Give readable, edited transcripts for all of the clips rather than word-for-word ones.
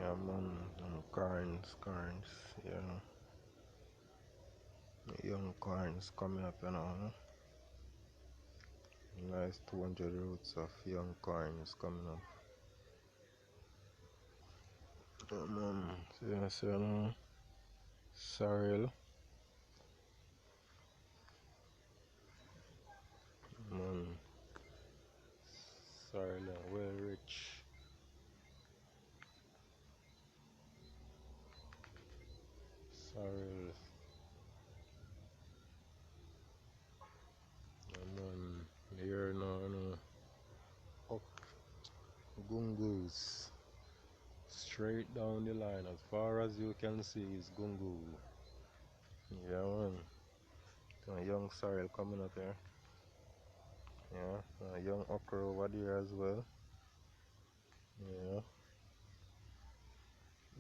Yeah, man, corns, yeah. Young corns coming up, Nice 200 roots of young corns coming up. Yeah, man, see, sorrel, man, sorrel, well rich. Sorrel, yeah, man, here now, up gungus. Straight down the line, as far as you can see, is gungu. Yeah, man. A young sorrel coming up here. Yeah, a young okra over there as well. Yeah,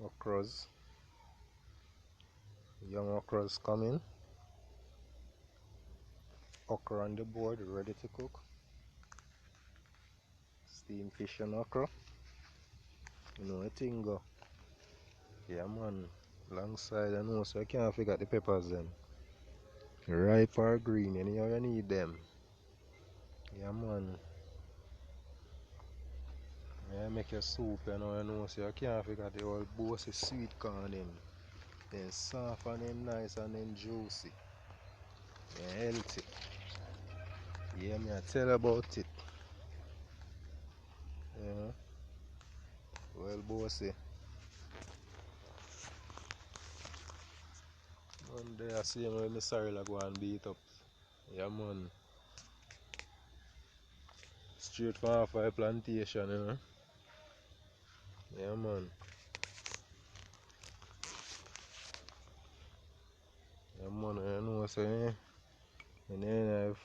okras. Young okras coming. Okra on the board, ready to cook. Steamed fish and okra. You know, a thing go. Yeah, man. Alongside, I know, so I can't forget the peppers then. Ripe or green, anyhow you need them. Yeah, man. Yeah, make your soup, you know, so you can't forget the old bossy sweet corn them. Then soft and then nice and then juicy. Yeah, healthy. Yeah, me I tell about it. Yeah, well, bossy. One day I see him with my sorrel I go and beat up. Yeah, man. Straight from off a plantation, Yeah, man. Yeah, man. You know, so, when you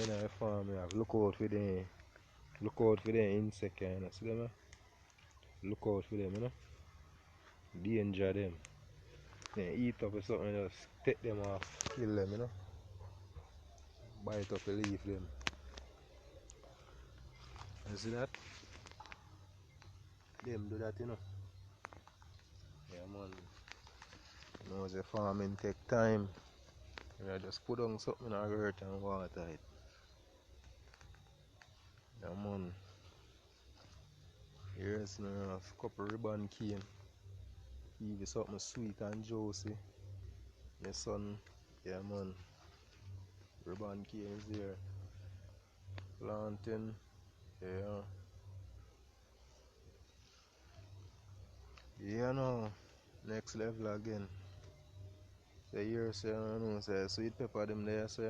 in a farm, you have look out for the insect, see them, Look out for them, Danger them. They eat up or something, just take them off, kill them, Bite up the leaf them. You see that? Them do that, Yeah, man. You know, the farming take time. You just put on something on earth and water it. Yeah, man. Here's a couple ribbon cane. Give you something sweet and juicy. Your son, yeah, man. Ribbon cane is here. Planting, yeah. Yeah, no. Next level again. So here, so say sweet pepper them there, so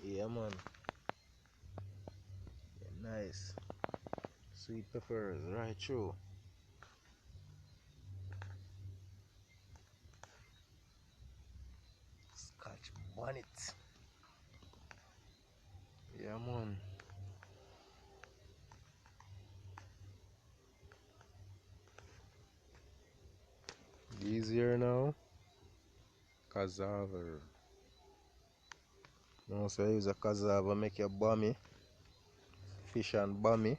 Yeah, man. Yeah, nice. Sweet peppers, right through. Scotch bonnet. Yeah, man. Easier now. Cassava. No, so use a cassava make your bummy. Fish and bummy.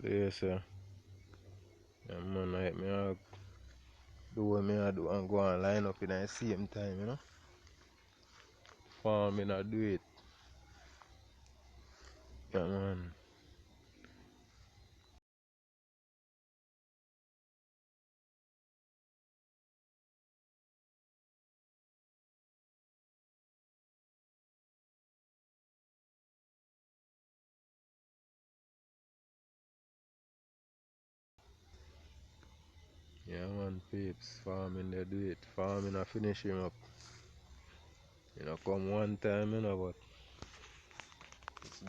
Yes, sir. Yeah, man, I do what I do and go and line up in the same time, Farming I do it. Yeah, man. Yeah, man, peeps. Farming they do it. Farming I finish him up. Come one time, but it's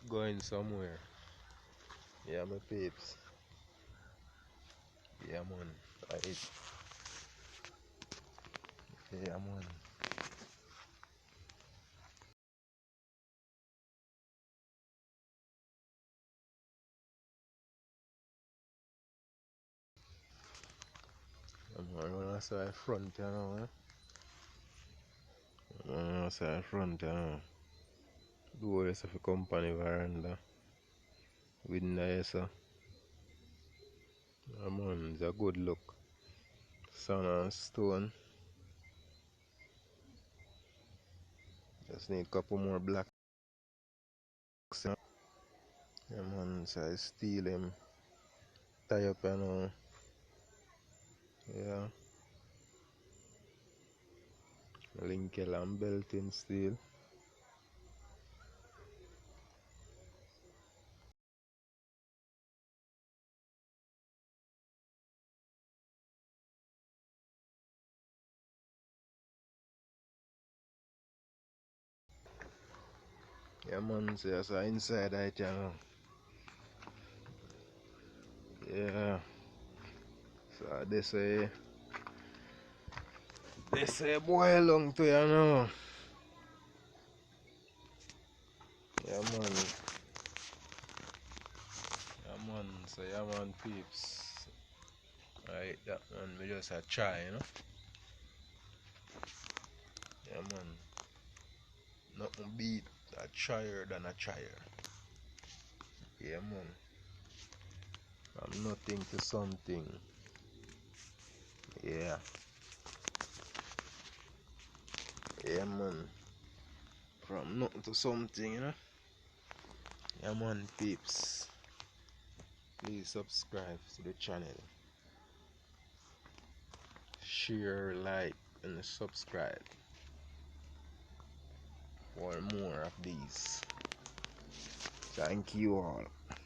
going somewhere. Yeah, my peeps. Yeah, man. Right. Yeah, man. I'm on the side front, you know, eh? I'm on the side front, you know. Do all this for company veranda. With nice, yeah, man. It's a good look. Sun and stone. Just need a couple more blocks. Yeah, man. So I steal him. Tie up, you know. Yeah. Linkel and belting steel. Yeah, man. So that's inside, right, you know. Yeah. So they say boy long to, you know. Yeah, man. Yeah, man. So, yeah, man, peeps. Right, that man, we just a try, you know. Yeah, man. Nothing beat a trier than a trier. Yeah, man. From nothing to something. Yeah. Yeah, man. From nothing to something, you know. Yeah, man, peeps. Please subscribe to the channel. Share, like, and subscribe for more of these. Thank you all.